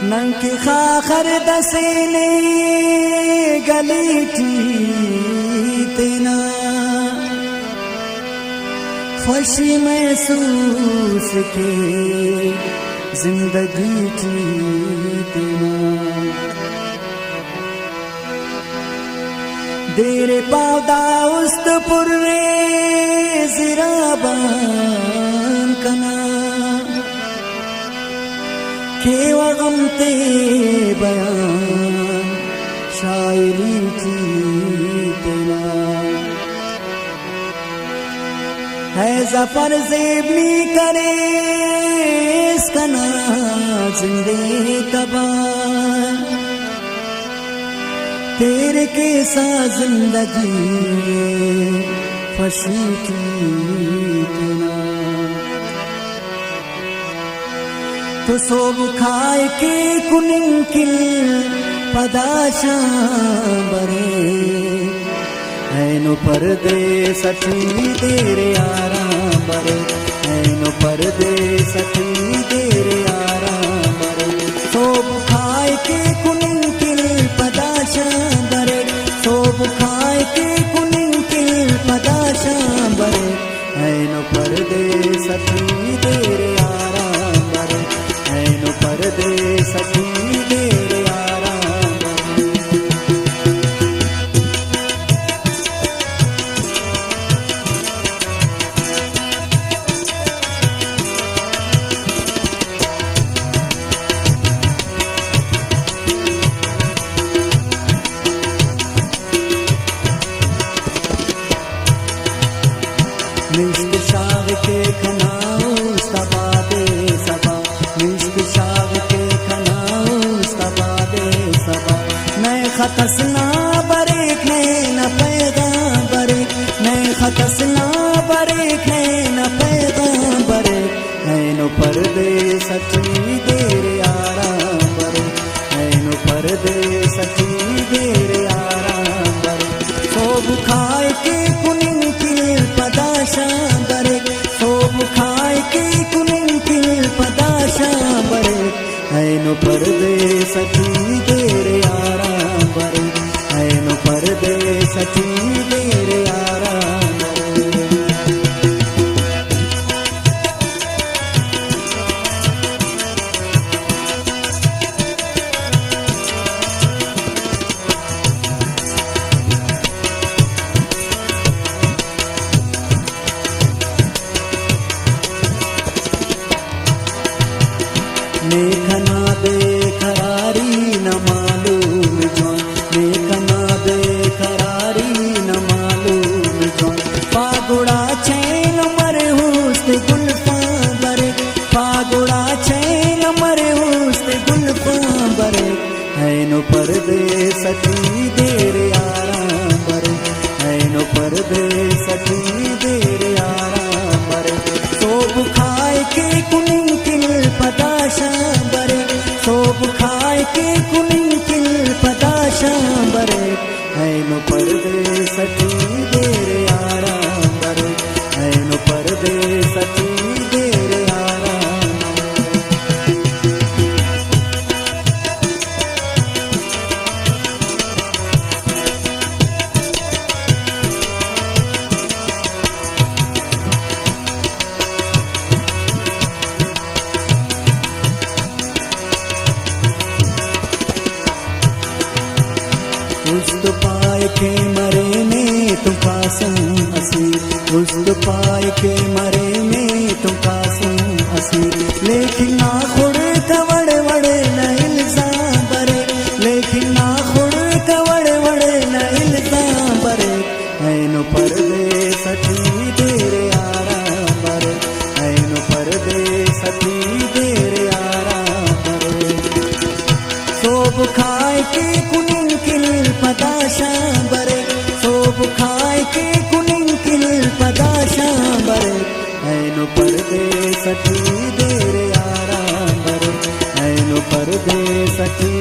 नंकी खाखर दसेने गली तेना खुशी महसूस के जिंदगी तेना देरे पावदा उस्त पुर्रे जिराबान कना के वगमते बयान शायरी की तेना है जफर ज़ेबनी करे इसका ना जिंदे तबान तेरे के साथ जिंदगी फशी की तेना तो सोब खाए के कुनिंकिल पदाशा बरे ऐनो पर्दे सठी तेरे आराम बरे ऐनो पर्दे सठी तेरे आराम बरे सोब खाए के कुनिंकिल पदाशा बरे सोब खाए के कुनिंकिल पदाशा बरे ऐनो पर्दे सठी तेरे आराम बरे ऐनो पर्दे सठी तेरे आराम मिश्क शाग के खनाओ सबा दे सबा मिश्क शाग के खनाओ सबा दे सबा मैं खतसना बरेक न पैगाम बरेक मैं खतसना बरेक न पैगाम बरेक ऐनो पर्दे सची तेरे आराम बरेक ऐनो पर्दे सची तेरे आराम बरेक सोब खाए के कुनिंकिल पदाशा बरेक सोब खाए के कुनिंकिल पदाशा बरेक ऐनो पर्दे सची तेरे आराम बरेक ऐनो पर्दे सची तेरे आराम बरेक देखना बेकरारी न मालूम जान देखना बेकरारी न मालूम जान पागुड़ा चैन मरे हुस्न गुल्फा बरे पागुड़ा चैन मरे हुस्न गुल्फा बरे ऐनो पर्दे सची तेरे आराम बरे ऐनो पर्दे सची तेरे आराम बरे सोब खाए के कुनिंकिल पदाशा बरे सोब खाए के कुनिंकिल पदाशा बरे ऐनो पर्दे सची तेरे आराम बरे ऐनो पर्दे सची तेरे आराम उस्त पाए के मरे ने तुम कासम हसी उस्त पाए के मरे ने तुम कासम हसी लेकिन ना खुड़ कवड़ वड़े न इल्जाम बरे लेकिन ना खुड़ कवड़ वड़े न इल्जाम बरे ऐनो पर्दे सची तेरे आराम बरे ऐनो पर्दे सची तेरे आराम बरे सोब खाए के कुनिंकिल पदाशा बरे सोब खाए के कुनिंकिल पदाशा बरे ऐनो पर्दे सची तेरे आराम बरे ऐनो पर्दे सची